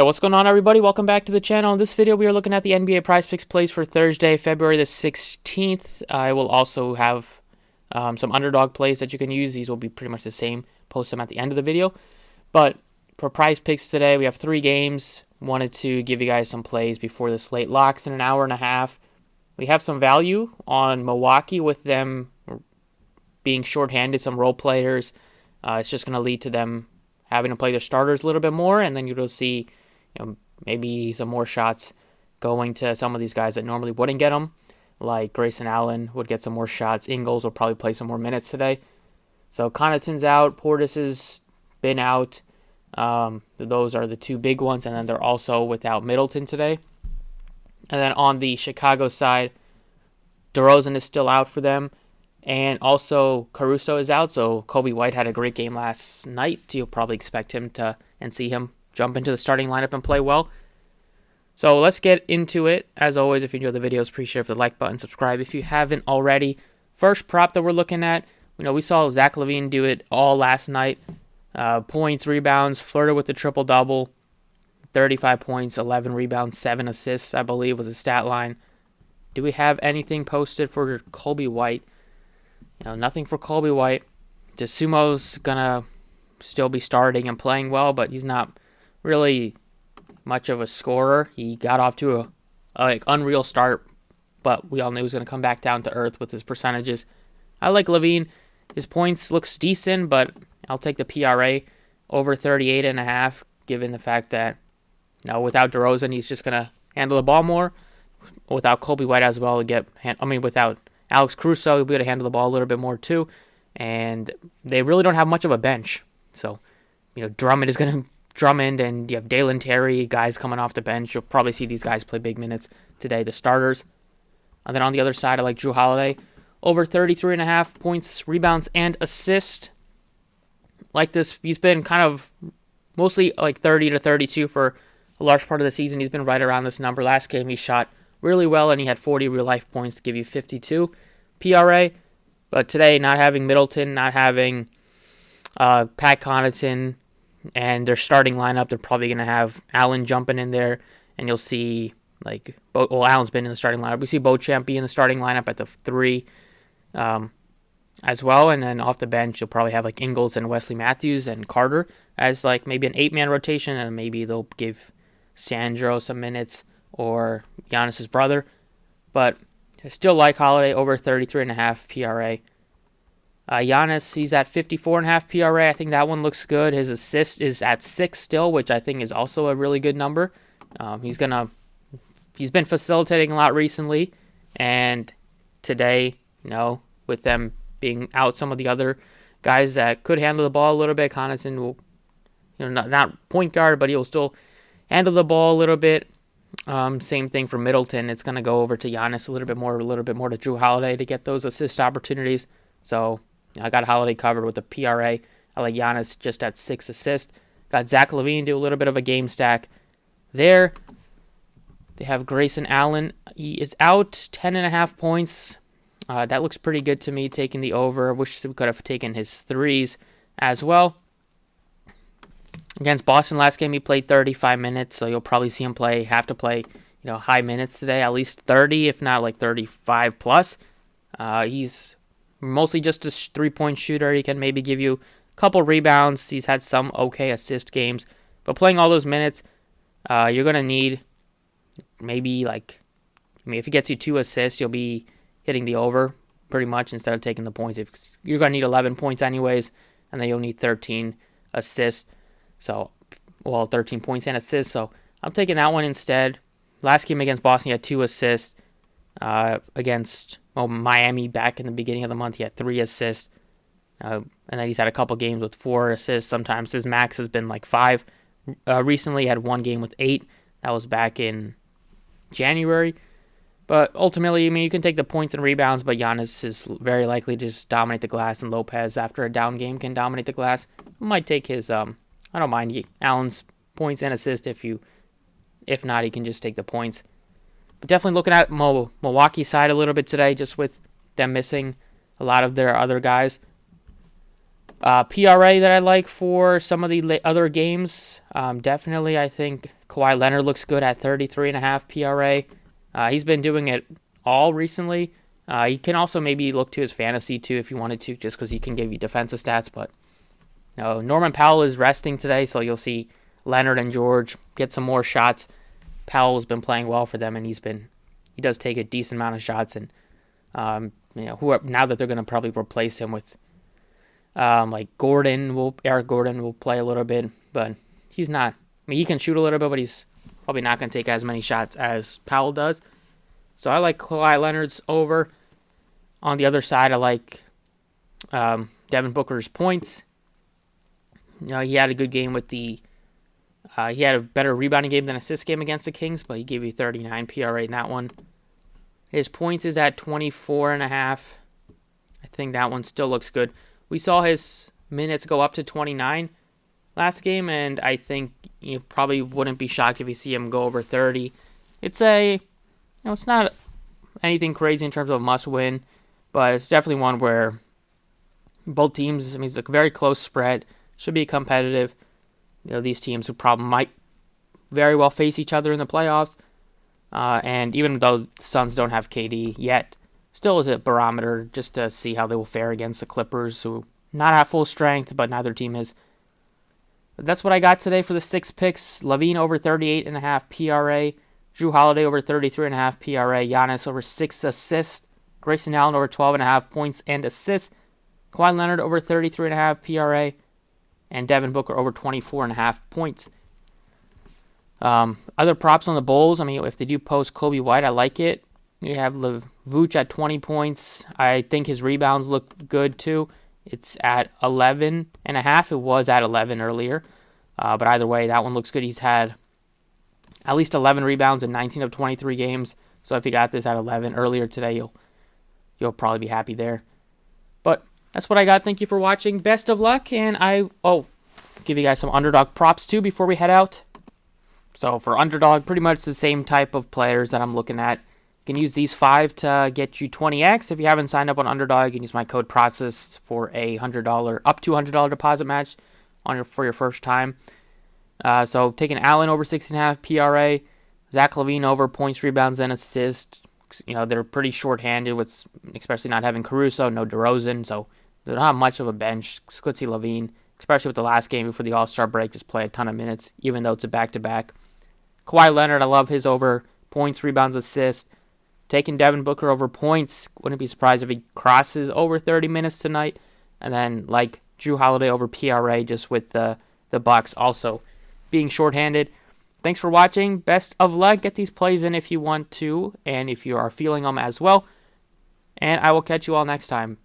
Hey, what's going on, everybody? Welcome back to the channel. In this video, we are looking at the NBA Prizepicks plays for Thursday, February the 16th. I will also have some underdog plays that you can use. These will be pretty much the same. Post them at the end of the video. But for Prizepicks today, we have 3 games. Wanted to give you guys some plays before the slate locks in an hour and a half. We have some value on Milwaukee with them being shorthanded, some role players. It's just going to lead to them having to play their starters a little bit more, and then you'll see maybe some more shots going to some of these guys that normally wouldn't get them, like Grayson Allen would get some more shots. Ingles will probably play some more minutes today. So Connaughton's out. Portis has been out. Those are the 2 big ones, and then they're also without Middleton today. And then on the Chicago side, DeRozan is still out for them. And also Caruso is out, so Kobe White had a great game last night. You'll probably expect him to and see him jump into the starting lineup and play well. So let's get into it. As always, if you enjoy the videos, appreciate it. Hit the like button, subscribe if you haven't already. First prop that we're looking at, we saw Zach LaVine do it all last night. Points, rebounds, flirted with the triple-double. 35 points, 11 rebounds, 7 assists, I believe was the stat line. Do we have anything posted for Kobe White? Nothing for Kobe White. DeSumo's going to still be starting and playing well, but he's not really much of a scorer. He got off to a unreal start, but we all knew he was going to come back down to earth with his percentages. I like LaVine. His points looks decent, but I'll take the PRA over 38.5, given the fact that without DeRozan, he's just going to handle the ball more. Without Kobe White as well, without Alex Caruso, he'll be able to handle the ball a little bit more too. And they really don't have much of a bench. So, Drummond and you have Dalen Terry, guys coming off the bench. You'll probably see these guys play big minutes today, the starters. And then on the other side, I like Jrue Holiday. Over 33.5 points, rebounds, and assists. Like this, he's been kind of mostly like 30 to 32 for a large part of the season. He's been right around this number. Last game, he shot really well, and he had 40 real-life points to give you 52 PRA. But today, not having Middleton, not having Pat Connaughton, and their starting lineup, they're probably going to have Allen jumping in there, and you'll see, Allen's been in the starting lineup. We see Beauchamp be in the starting lineup at the 3 as well, and then off the bench, you'll probably have Ingles and Wesley Matthews and Carter as maybe an 8-man rotation, and maybe they'll give Sandro some minutes, or Giannis's brother. But I still like Holiday over 33.5 PRA. Giannis, he's at 54.5 PRA. I think that one looks good. His assist is at 6 still, which I think is also a really good number. He's been facilitating a lot recently, and today, with them being out some of the other guys that could handle the ball a little bit, Connaughton will, not point guard, but he'll still handle the ball a little bit. Same thing for Middleton. It's going to go over to Giannis a little bit more to Jrue Holiday to get those assist opportunities. So I got Holiday covered with a PRA. I like Giannis just at 6 assists. Got Zach LaVine do a little bit of a game stack there. They have Grayson Allen. He is out 10.5 points. That looks pretty good to me, taking the over. Wish we could have taken his 3s as well. Against Boston last game, he played 35 minutes, so you'll probably see him have to play, high minutes today, at least 30, if not 35 plus. He's mostly just a 3-point shooter. He can maybe give you a couple rebounds. He's had some okay assist games, but playing all those minutes, you're going to need maybe if he gets you 2 assists, you'll be hitting the over pretty much instead of taking the points. If you're going to need 11 points anyways, and then you'll need 13 assists. 13 points and assists, so I'm taking that one instead. Last game against Boston, he had 2 assists. Against Miami back in the beginning of the month, he had 3 assists. And then he's had a couple games with 4 assists. Sometimes his max has been 5. Recently, he had 1 game with 8. That was back in January. But ultimately, you can take the points and rebounds, but Giannis is very likely to just dominate the glass, and Lopez, after a down game, can dominate the glass. Might take his I don't mind Allen's points and assists if not, he can just take the points. But definitely looking at Milwaukee side a little bit today, just with them missing a lot of their other guys. PRA that I like for some of the other games, definitely I think Kawhi Leonard looks good at 33.5 PRA. He's been doing it all recently. You can also maybe look to his fantasy too if you wanted to, just because he can give you defensive stats. But Norman Powell is resting today, so you'll see Leonard and George get some more shots. Powell's been playing well for them, and he does take a decent amount of shots. And now that they're going to probably replace him with like Eric Gordon will play a little bit, but he's not. I mean, he can shoot a little bit, but he's probably not going to take as many shots as Powell does. So I like Kawhi Leonard's over. On the other side, I like Devin Booker's points. He had a good game with he had a better rebounding game than assist game against the Kings, but he gave you 39 PRA in that one. His points is at 24.5. I think that one still looks good. We saw his minutes go up to 29 last game, and I think you probably wouldn't be shocked if you see him go over 30. It's it's not anything crazy in terms of a must-win, but it's definitely one where both teams, it's a very close spread, should be competitive. These teams who probably might very well face each other in the playoffs, and even though the Suns don't have KD yet, still is a barometer just to see how they will fare against the Clippers, who not have full strength, but neither team is. But that's what I got today for the 6 picks. LaVine over 38.5 PRA. Jrue Holiday over 33.5 PRA. Giannis over 6 assists. Grayson Allen over 12.5 points and assists. Kawhi Leonard over 33.5 PRA. And Devin Booker over 24.5 points. Other props on the Bulls. If they do post Kobe White, I like it. You have Vooch at 20 points. I think his rebounds look good too. It's at 11.5. It was at 11 earlier. But either way, that one looks good. He's had at least 11 rebounds in 19 of 23 games. So if you got this at 11 earlier today, you'll probably be happy there. But that's what I got. Thank you for watching. Best of luck. And give you guys some underdog props too before we head out. So for underdog, pretty much the same type of players that I'm looking at. You can use these 5 to get you 20x. If you haven't signed up on Underdog, you can use my code PROCESS for a $100 up to $100 deposit match for your first time. So taking Allen over 6.5 PRA, Zach LaVine over points, rebounds, and assists. They're pretty short-handed with especially not having Caruso, no DeRozan, so they don't have much of a bench. Could see LaVine, especially with the last game before the All-Star break, just play a ton of minutes, even though it's a back-to-back. Kawhi Leonard, I love his over points, rebounds, assists. Taking Devin Booker over points. Wouldn't be surprised if he crosses over 30 minutes tonight. And then like Jrue Holiday over PRA just with the Bucks also being shorthanded. Thanks for watching. Best of luck. Get these plays in if you want to and if you are feeling them as well. And I will catch you all next time.